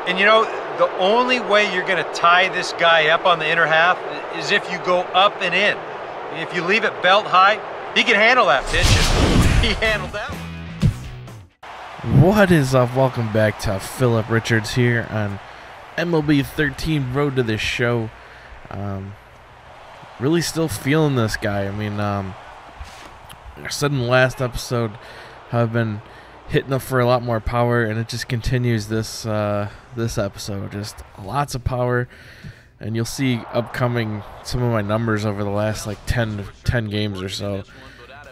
And you know, the only way you're going to tie this guy up on the inner half is if you go up and in. If you leave it belt high, he can handle that pitch, and he handled that. What is up? Welcome back to Phillip Richards here on MLB 13 Road to the Show. Really still feeling this guy. I mean, I said in the last episode how I've been hitting up for a lot more power, and it just continues this this episode. Just lots of power, and you'll see upcoming some of my numbers over the last like 10 games or so.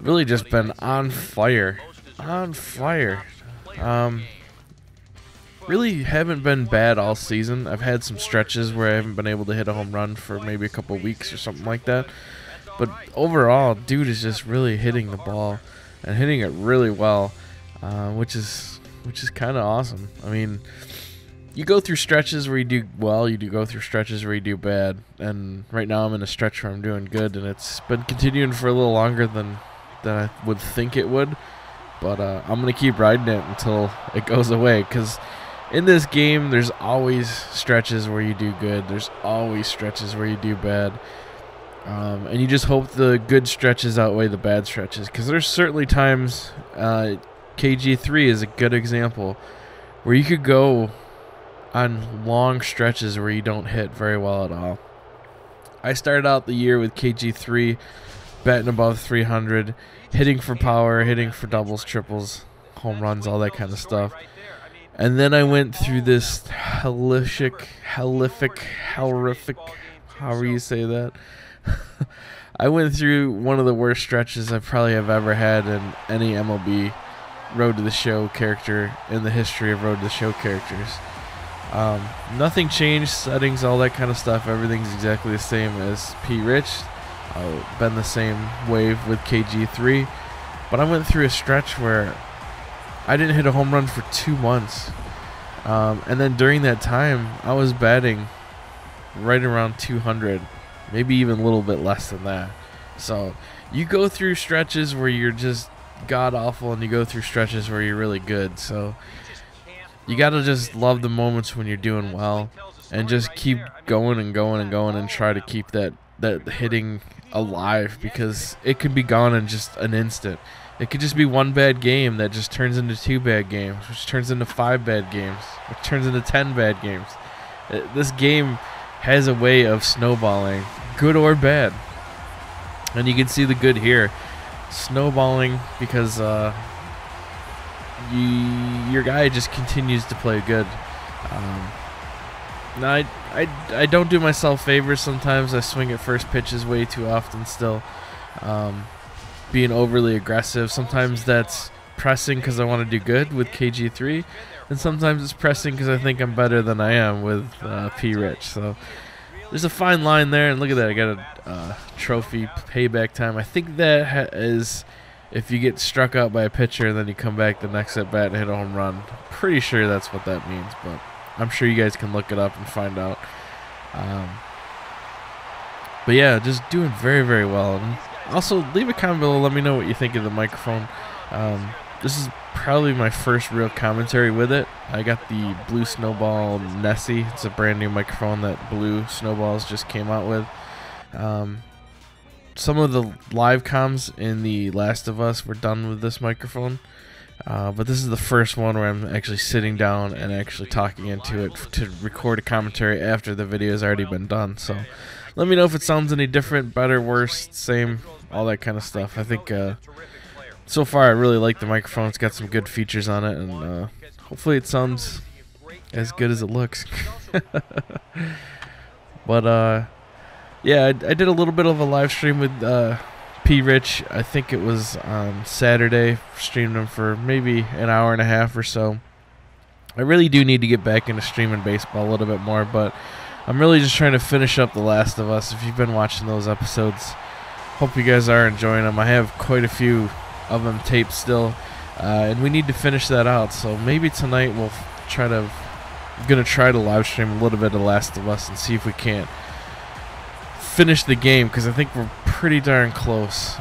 Really just been on fire. Really haven't been bad all season. I've had some stretches where I haven't been able to hit a home run for maybe a couple weeks or something like that. But overall, dude is just really hitting the ball and hitting it really well, which is kind of awesome. I mean, you go through stretches where you do well, you do go through stretches where you do bad, and right now I'm in a stretch where I'm doing good, and it's been continuing for a little longer than I would think it would. But I'm going to keep riding it until it goes away, because in this game, there's always stretches where you do good. There's always stretches where you do bad. And you just hope the good stretches outweigh the bad stretches, because there's certainly times, KG3 is a good example, where you could go on long stretches where you don't hit very well at all. I started out the year with KG3, batting above 300, hitting for power, hitting for doubles, triples, home runs, all that kind of stuff. And then I went through this horrific, however you say that. I went through one of the worst stretches I probably have ever had in any MLB Road to the Show character in the history of Road to the Show characters. Nothing changed, settings, all that kind of stuff. Everything's exactly the same as P. Rich. Been the same wave with KG3, but I went through a stretch where I didn't hit a home run for 2 months, and then during that time I was batting right around 200, maybe even a little bit less than that. So you go through stretches where you're just god awful, and you go through stretches where you're really good. So you gotta just love the moments when you're doing well, and just keep going and going and going, and try to keep that hitting alive, because it could be gone in just an instant. It could just be one bad game that just turns into 2 bad games, which turns into 5 bad games, which turns into 10 bad games. This game has a way of snowballing, good or bad, and you can see the good here. Snowballing because your guy just continues to play good. Now, I don't do myself favors sometimes. I swing at first pitches way too often still. Being overly aggressive. Sometimes that's pressing because I want to do good with KG3. And sometimes it's pressing because I think I'm better than I am with P. Rich. So there's a fine line there. And look at that. I got a trophy payback time. I think that is if you get struck out by a pitcher and then you come back the next at bat and hit a home run. Pretty sure that's what that means, but I'm sure you guys can look it up and find out. But yeah, just doing very, very well. And also, leave a comment below. Let me know what you think of the microphone. This is probably my first real commentary with it. I got the Blue Snowball Nessie. It's a brand new microphone that Blue Snowballs just came out with. Some of the live comms in The Last of Us were done with this microphone. But this is the first one where I'm actually sitting down and actually talking into it to record a commentary after the video has already been done. So let me know if it sounds any different, better, worse, same, all that kind of stuff. I think so far I really like the microphone. It's got some good features on it, and hopefully it sounds as good as it looks. But yeah, I did a little bit of a live stream with P. Rich. I think it was on Saturday. Streamed him for maybe an hour and a half or so. I really do need to get back into streaming baseball a little bit more, but I'm really just trying to finish up The Last of Us. If you've been watching those episodes, hope you guys are enjoying them. I have quite a few of them taped still, and we need to finish that out. So maybe tonight we'll gonna try to live stream a little bit of The Last of Us and see if we can't finish the game, because I think we're pretty darn close.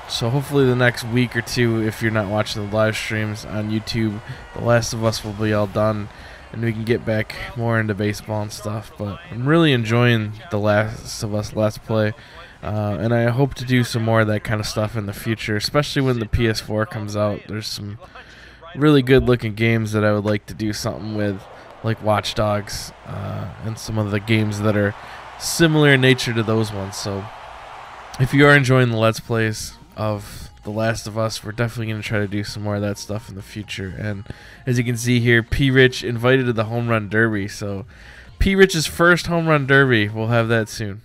So hopefully the next week or two, if you're not watching the live streams on YouTube, The Last of Us will be all done and we can get back more into baseball and stuff. But I'm really enjoying The Last of Us Let's Play, and I hope to do some more of that kind of stuff in the future, especially when the PS4 comes out. There's some really good looking games that I would like to do something with, like Watch Dogs, and some of the games that are similar in nature to those ones. So if you are enjoying the Let's Plays of The Last of Us, we're definitely going to try to do some more of that stuff in the future. And as you can see here, P. Rich invited to the Home Run Derby. So P. Rich's first Home Run Derby, we'll have that soon.